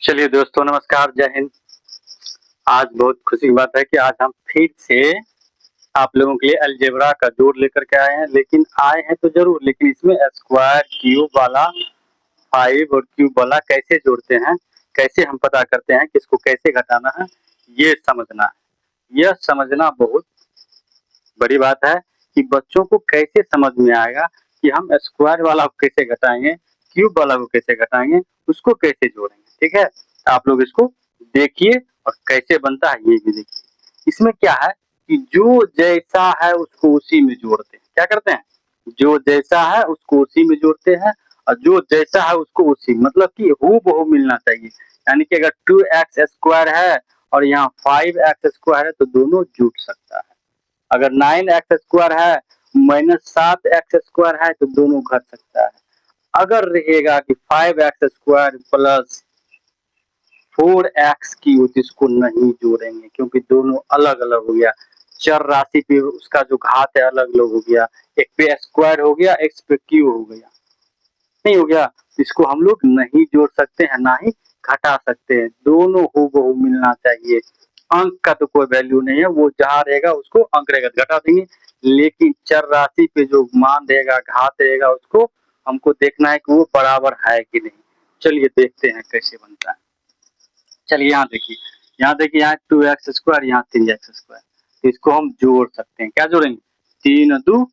चलिए दोस्तों, नमस्कार, जय हिंद। आज बहुत खुशी की बात है कि आज हम फिर से आप लोगों के लिए अलजेब्रा का जोड़ लेकर के आए हैं। लेकिन आए हैं तो ज़रूर, लेकिन इसमें स्क्वायर, क्यूब वाला, 5 और क्यूब वाला कैसे जोड़ते हैं, कैसे हम पता करते हैं कि इसको कैसे घटाना है, ये समझना है। यह समझना बहुत बड़ी बात है कि बच्चों को कैसे समझ में आएगा कि हम स्क्वायर वाला को कैसे घटाएँगे, क्यूब वाला को कैसे घटाएँगे, उसको कैसे जोड़ेंगे। ठीक है? आप लोग इसको देखिए और कैसे बनता है ये भी देखिए। इसमें क्या है कि जो जैसा है उसको उसी में जोड़ते हैं। क्या करते हैं? जो जैसा है उसको उसी में जोड़ते हैं और जो जैसा है उसको उसी, मतलब कि हूबहू मिलना चाहिए। यानी कि अगर 2x स्क्वायर है और यहाँ 5x स्क्वायर है तो दोनों जुड़ सकता है। अगर 9x स्क्वायर है -7x स्क्वायर है तो दोनों घट सकता है। अगर रहेगा कि 5x square plus 4x cube, इसको नहीं जोड़ेंगे क्योंकि दोनों अलग अलग हो गया। चर राशि पे उसका जो घात है अलग अलग हो गया। एक पे स्क्वायर हो गया, एक पे क्यूब हो गया, नहीं हो गया। इसको हम लोग नहीं जोड़ सकते हैं, ना ही घटा सकते हैं। दोनों हूबहू मिलना चाहिए। अंक का तो कोई वैल्यू नहीं है, वो जहाँ रहेगा उसको अंक रहेगा तो घटा देंगे। लेकिन चर राशि पे जो मान रहेगा, घात रहेगा, उसको हमको देखना है कि वो बराबर है कि नहीं। चलिए देखते हैं कैसे बनता है। चलिए यहाँ देखिए, यहाँ 2x स्क्वायर, यहाँ 3x स्क्वायर, तो इसको हम जोड़ सकते हैं। क्या जोड़ेंगे? 3 2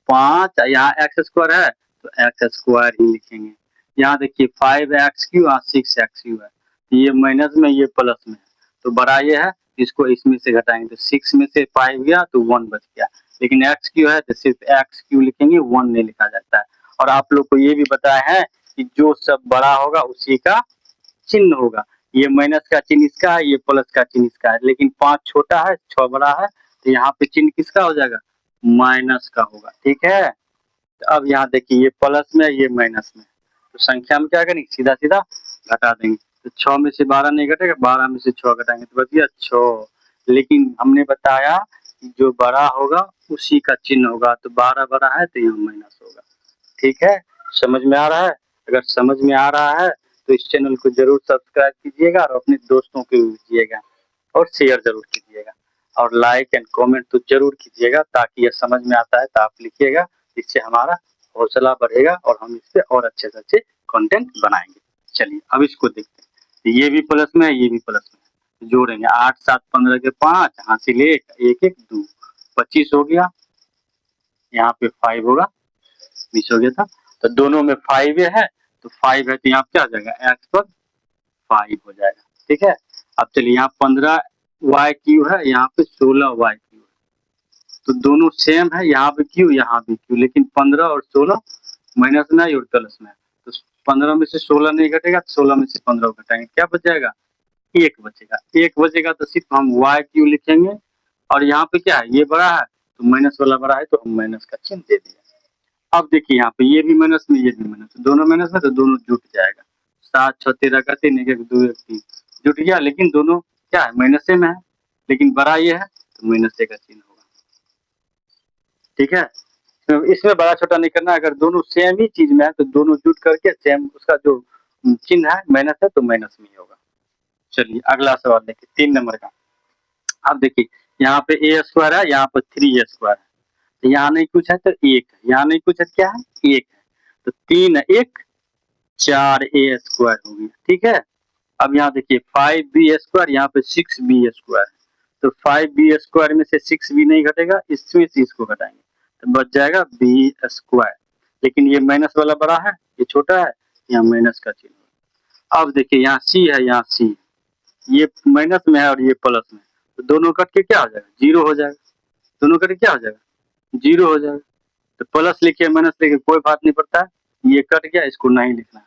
5, यहाँ x स्क्वायर है तो x स्क्वायर ही लिखेंगे। यहाँ देखिए 5x क्यू, यहाँ 6x क्यू है, ये माइनस में ये प्लस में है, तो बड़ा ये है, इसको इसमें से घटाएंगे तो 6 में से 5 गया तो 1 बच गया। लेकिन x क्यू है तो सिर्फ x क्यू लिखेंगे, 1 नहीं लिखा जाता है। और आप लोग को ये भी बताया है कि जो सब बड़ा होगा उसी का चिन्ह होगा। ये माइनस का चिन्ह इसका है, ये प्लस का चिन्ह इसका है, लेकिन 5 छोटा है, 6 बड़ा है, तो यहाँ पे चिन्ह किसका हो जाएगा? माइनस का होगा। ठीक है? तो अब यहाँ देखिए, ये प्लस में, ये माइनस में, तो संख्या में क्या करेंगे? सीधा सीधा घटा देंगे। तो 6 में से 12 नहीं घटेगा, 12 में से 6 घटाएंगे तो बच गया 6। लेकिन हमने बताया कि जो बड़ा होगा उसी का चिन्ह होगा, तो 12 बड़ा है तो यहाँ माइनस होगा। ठीक है? समझ में आ रहा है? अगर समझ में आ रहा है तो इस चैनल को जरूर सब्सक्राइब कीजिएगा और अपने दोस्तों को भी दीजिएगा और शेयर जरूर कीजिएगा और लाइक एंड कमेंट तो जरूर कीजिएगा, ताकि यह समझ में आता है तो आप लिखिएगा। इससे हमारा हौसला बढ़ेगा और हम इस पे और अच्छे से अच्छे कंटेंट बनाएंगे। चलिए अब इसको देखते हैं। ये भी प्लस में है, ये भी प्लस में है, जोड़ेंगे। 8 7 15 के 5, हासिल 1 1 1 2, 25 हो गया। यहाँ पे 5 होगा, मिस हो गया था, तो दोनों में 5 है, तो 5 है तो यहाँ क्या हो जाएगा? x पर 5 हो जाएगा। ठीक है? अब चलिए, यहाँ 15 y क्यू है, यहाँ पे 16 y क्यू है, तो दोनों सेम है। यहाँ पे क्यू, यहाँ भी क्यू, लेकिन 15 और 16 माइनस में है और प्लस में है, तो 15 में से 16 नहीं घटेगा, 16 में से 15 घटाएंगे, क्या बच जाएगा? 1 बचेगा। 1 बचेगा तो सिर्फ हम y क्यू लिखेंगे। और यहाँ पे क्या है? ये बड़ा है तो माइनस वाला बड़ा है, तो हम माइनस का चिन्ह दे दिया। अब देखिए, यहाँ पे ये भी माइनस में, ये भी माइनस, दोनों माइनस में, तो दोनों जुट जाएगा। 7 6 13 का 3, 1 1 2 1 3 जुट गया। लेकिन दोनों क्या है? माइनस में है, लेकिन बड़ा ये है तो माइनस का चिन्ह होगा। ठीक है? तो इसमें बड़ा छोटा नहीं करना। अगर दोनों सेम ही चीज में है तो दोनों जुट करके सेम उसका जो चिन्ह है माइनस है तो माइनस में ही होगा। चलिए अगला सवाल देखिए, 3 नंबर का। अब देखिए, यहाँ पे ए स्क्वायर है, यहाँ पर 3 स्क्वायर है, तो यहाँ नहीं कुछ है तो 1 है, यहाँ नहीं कुछ है, क्या है? 1 है, तो 3 1 4 ए स्क्वायर हो गया। ठीक है? अब यहाँ देखिए 5b स्क्वायर, यहाँ पे 6b स्क्वायर है, तो 5b स्क्वायर में से 6b नहीं घटेगा, इसमें से इसको घटाएंगे तो बच जाएगा b स्क्वायर। लेकिन ये माइनस वाला बड़ा है, ये छोटा है, यहाँ माइनस का चिन्ह है। अब देखिए, यहाँ c है, यहाँ c है, ये माइनस में है और ये प्लस में, तो दोनों कट के क्या हो जाएगा? 0 हो जाएगा। दोनों कट के क्या हो जाएगा? 0 हो जाएगा। तो प्लस लिखिए, माइनस लिखिए, कोई बात नहीं पड़ता है। ये कट गया, इसको नहीं लिखना है।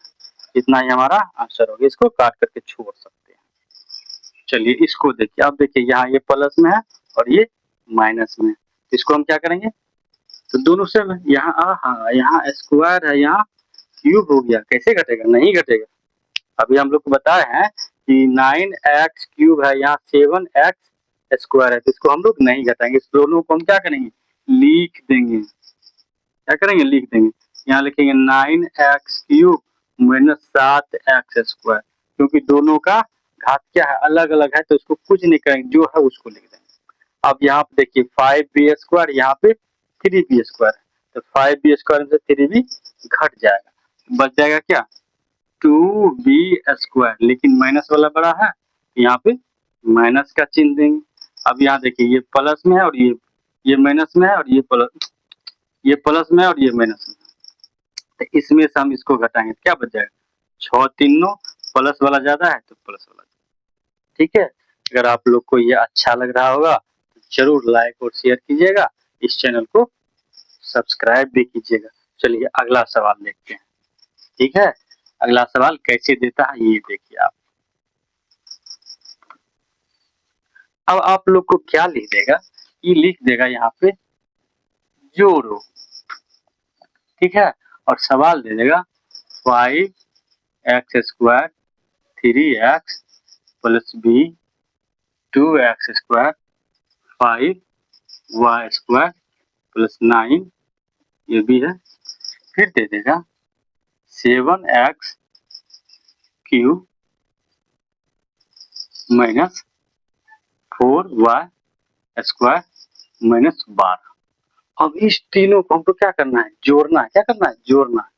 इतना ही हमारा आंसर हो गया, इसको काट करके छोड़ सकते हैं। चलिए इसको देखिए, अब देखिए, यहाँ ये प्लस में है और ये माइनस में है, इसको हम क्या करेंगे? तो दोनों सेम है। यहाँ हाँ, यहाँ स्क्वायर है, यहाँ क्यूब हो गया, कैसे घटेगा? नहीं घटेगा। अभी हम लोग को बताए हैं कि 9x क्यूब है, यहाँ 7x स्क्वायर है, तो इसको हम लोग नहीं घटाएंगे। इस दोनों को हम क्या करेंगे? लिख देंगे। क्या करेंगे? लिख देंगे। यहाँ लिखेंगे 9x क्यूब -7x², क्योंकि दोनों का घात क्या है, अलग अलग है, तो उसको कुछ नहीं करेंगे, जो है उसको लिख देंगे। अब यहाँ पे देखिए 5b², यहाँ पे 3b², तो 5b² में से 3b घट जाएगा, बच जाएगा क्या 2b², लेकिन माइनस वाला बड़ा है, यहाँ पे माइनस का चिन्ह देंगे। अब यहाँ देखिए ये प्लस में है और ये माइनस में है, और ये प्लस में है और ये माइनस में है, तो इसमें से हम इसको घटाएंगे, क्या बच जाएगा 6 3 9, प्लस वाला ज्यादा है तो प्लस वाला, ठीक है। अगर आप लोग को ये अच्छा लग रहा होगा तो जरूर लाइक और शेयर कीजिएगा, इस चैनल को सब्सक्राइब भी कीजिएगा। चलिए अगला सवाल देखते हैं, ठीक है। अगला सवाल कैसे देता है ये देखिए आप। अब आप लोग को क्या लिख देगा, ये लिख देगा यहाँ पे जोड़ो, ठीक है, और सवाल दे देगा 5x² 3x + b 2x² 5y² + 9, ये भी है। फिर दे देगा 7x³ - 4y² - 12। अब इस तीनों को हमको क्या करना है, जोड़ना है। क्या करना है, जोड़ना है।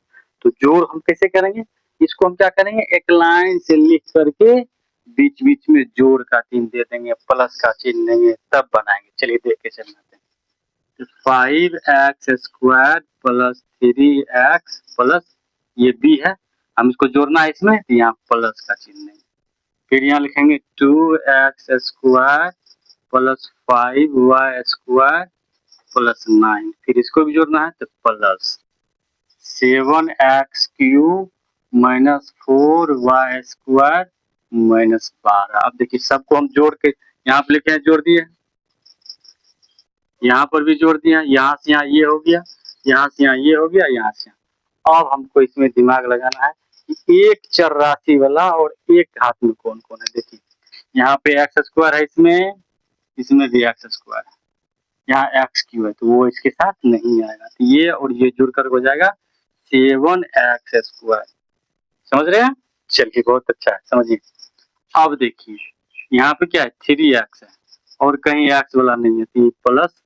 तो जोड़ हम कैसे करेंगे, इसको हम क्या करेंगे, एक लाइन से लिख करके बीच बीच में जोड़ का चिन्ह दे देंगे, प्लस का चिन्ह देंगे, तब बनाएंगे। चलिए देख के चलते हैं। तो 5x² + 3x प्लस ये b है, हम इसको जोड़ना है इसमें, तो यहाँ प्लस का चिन्ह देंगे। फिर यहाँ लिखेंगे 2x² + 5y² + 9, फिर इसको भी जोड़ना है तो प्लस 7x³ - 4y² - 12। अब देखिए सबको हम जोड़ के यहाँ पे लिखे हैं, जोड़ दिए, यहाँ पर भी जोड़ दिया, यहाँ से यहाँ ये हो गया, यहाँ से यहाँ ये हो गया, यहाँ से यहाँ। अब हमको इसमें दिमाग लगाना है कि एक चर राशि वाला और एक घात में कौन कौन है। देखिए यहाँ पे x² है, इसमें भी x² है, यहाँ x³ है, तो वो इसके साथ नहीं आएगा, तो ये और ये जुड़कर हो जाएगा 7x²। समझ रहे हैं, चलिए बहुत अच्छा है, समझिए। अब देखिए यहाँ पे क्या है 3x है और कहीं x वाला नहीं है, तो प्लस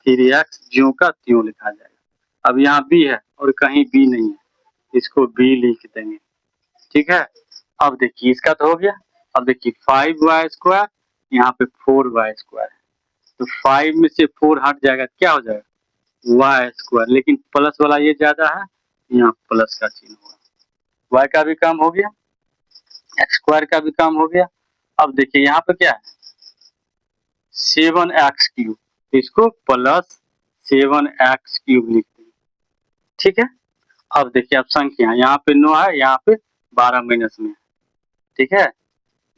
3x ज्यों का त्यों लिखा जाएगा। अब यहाँ b है और कहीं b नहीं है, इसको b लिख देंगे, ठीक है। अब देखिए इसका तो हो गया। अब देखिए 5y², यहाँ पे 4y² है, तो 5 में से 4 हट जाएगा, क्या हो जाएगा y², लेकिन प्लस वाला ये ज्यादा है, यहाँ प्लस का चिन्ह होगा, y का भी काम हो गया, x² का भी काम हो गया। अब देखिए यहाँ पे क्या है 7x³, तो इसको प्लस 7x³ लिख देंगे, ठीक है। अब देखिए अब संख्या यहाँ पे 9 है, यहाँ पे 12 माइनस में है, ठीक है,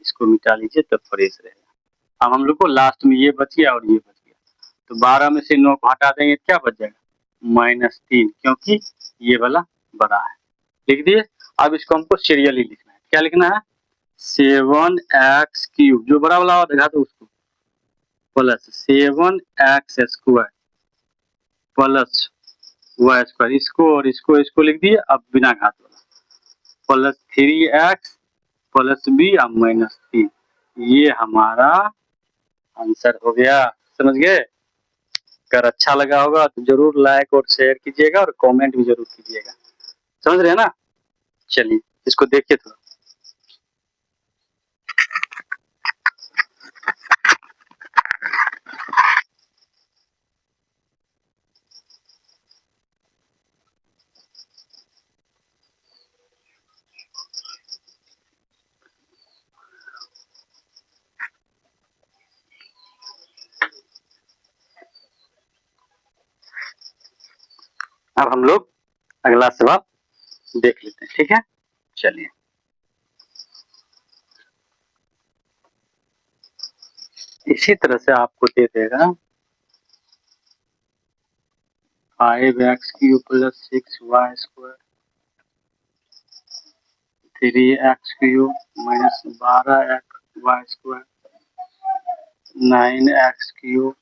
इसको मिटा लीजिए तब फ्रेश रहेगा। अब हम लोग को लास्ट में ये बच गया और ये बच गया, तो 12 में से 9 को हटा देंगे, क्या बच जाएगा -3, क्योंकि ये वाला बड़ा है, लिख दिए। अब इसको हमको सीरियली लिखना है, क्या लिखना है 7x³ जो बड़ा वाला दिखा दो उसको, प्लस 7x² प्लस y², इसको और इसको लिख दिए। अब बिना घात वाला प्लस 3x + b - 3, ये हमारा आंसर हो गया। समझ गए। अगर अच्छा लगा होगा तो जरूर लाइक और शेयर कीजिएगा और कमेंट भी जरूर कीजिएगा, समझ रहे हैं ना। चलिए इसको देखिए थोड़ा। अब हम लोग अगला सवाल देख लेते हैं, ठीक है। चलिए इसी तरह से आपको दे देगा 5x³ + 6y² 3x³ - 12y² 9x³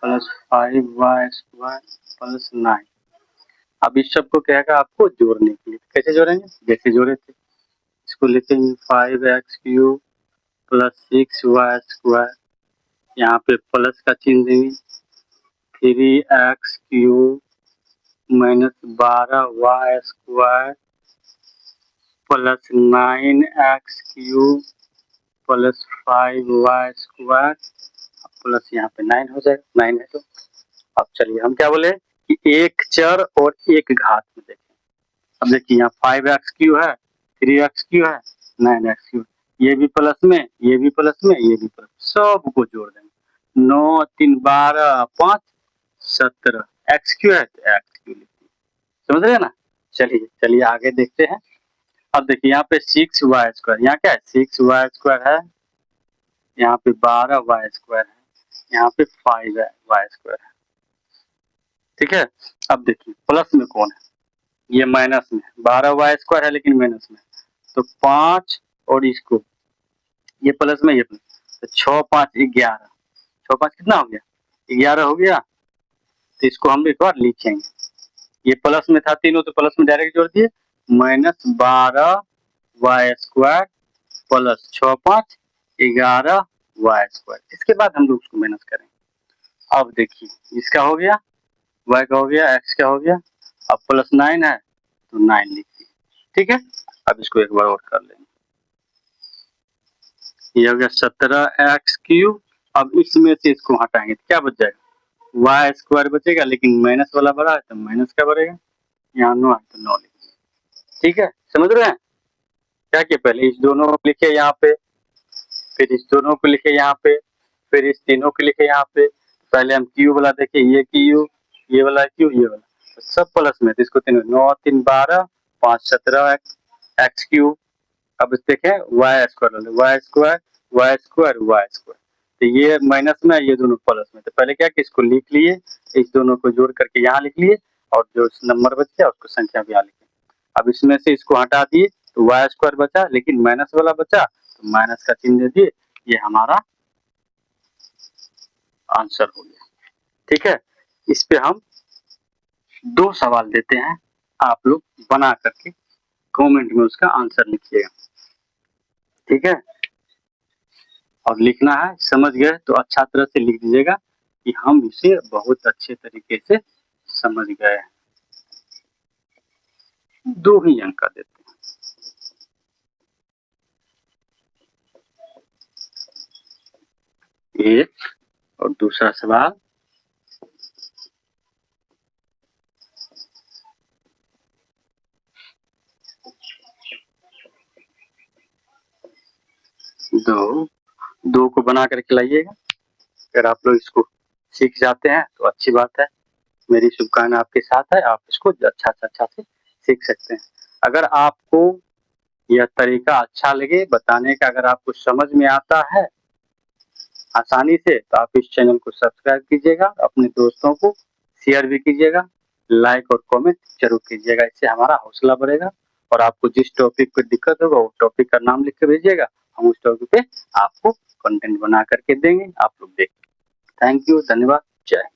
+ 5y² + 9। अब इस सब को कहेगा आपको जोड़ने के लिए। कैसे जोड़ेंगे? जैसे जोड़े थे, इसको लिखेंगे 5x³ प्लस 6y², यहाँ पे प्लस का चिन्ह देंगे, 3x³ minus 12y² plus 9x³ plus 5y² plus यहाँ पे 9 हो जाएगा, 9 है तो। अब चलिए हम क्या बोले कि एक चर और एक घात में देखें। अब देखिए यहाँ 5x³ है, 3x³ है, 9x³, ये भी प्लस में, ये भी प्लस में, ये भी प्लस, सबको जोड़ देंगे। 9 3 12 5 17 x³ है तो x³ लिखिए, समझ रहे हैं ना। चलिए आगे देखते हैं। अब देखिए यहाँ पे 6y², यहाँ क्या है 6y² है, यहाँ पे 12y² है, यहाँ पे 5y² है, ठीक है। अब देखिए प्लस में कौन है, ये माइनस में, 12y² है लेकिन माइनस में, तो 5 और इसको ये प्लस में, ये प्लस, तो 6 5 11, 6 5 कितना हो गया, 11 हो गया। तो इसको हम एक बार लिखेंगे, ये प्लस में था तीनों तो प्लस में डायरेक्ट जोड़ दिए, -12y² प्लस 6 5 11y²। इसके बाद हम लोग उसको माइनस करेंगे। अब देखिए इसका हो गया, y का हो गया, x का हो गया, अब प्लस 9 है तो 9 लिख दिए, ठीक है। अब इसको एक बार और कर लेंगे, ये हो गया 17x³। अब इसमें से इसको हटाएंगे तो क्या बच जाएगा, y² बचेगा, लेकिन माइनस वाला बड़ा है तो माइनस का बढ़ेगा, यहाँ 9 है तो 9 लिख दिए, ठीक है। समझ रहे हैं क्या किया, पहले इस दोनों को लिखे यहाँ पे, फिर इस दोनों को लिखे यहाँ पे, फिर इस तीनों को लिखे यहाँ पे। पहले हम क्यू वाला देखे, ये क्यू, ये वाला क्यू, ये वाला, तो सब प्लस में, तो इसको 9 3 12 5 17 x³। अब देखें y², तो ये माइनस में, ये दोनों प्लस में, तो पहले क्या कि इसको लिख लिए, इस दोनों को जोड़ करके यहाँ लिख लिए, और जो नंबर बच गया उसको संख्या भी यहाँ लिखे। अब इसमें से इसको हटा दिए तो y² बचा, लेकिन माइनस वाला बचा तो माइनस का चिन्ह दे दिए, ये हमारा आंसर हो गया, ठीक है। इस पे हम 2 सवाल देते हैं, आप लोग बना करके कमेंट में उसका आंसर लिखिएगा, ठीक है। और लिखना है, समझ गए तो अच्छा तरह से लिख दीजिएगा कि हम इसे बहुत अच्छे तरीके से समझ गए। 2 ही अंक का देते हैं, एक और दूसरा सवाल। दो को बना करके लाइएगा। अगर आप लोग इसको सीख जाते हैं तो अच्छी बात है, मेरी शुभकामनाएं आपके साथ है, आप इसको अच्छा से सीख सकते हैं। अगर आपको यह तरीका अच्छा लगे बताने का, अगर आपको समझ में आता है आसानी से, तो आप इस चैनल को सब्सक्राइब कीजिएगा, अपने दोस्तों को शेयर भी कीजिएगा, लाइक और कमेंट जरूर कीजिएगा, इससे हमारा हौसला बढ़ेगा। और आपको जिस टॉपिक पे दिक्कत होगा वो टॉपिक का नाम लिख के भेजिएगा, हम उस टॉपिक पे आपको कंटेंट बना करके देंगे, आप लोग देखिए। थैंक यू, धन्यवाद, जय हिंद।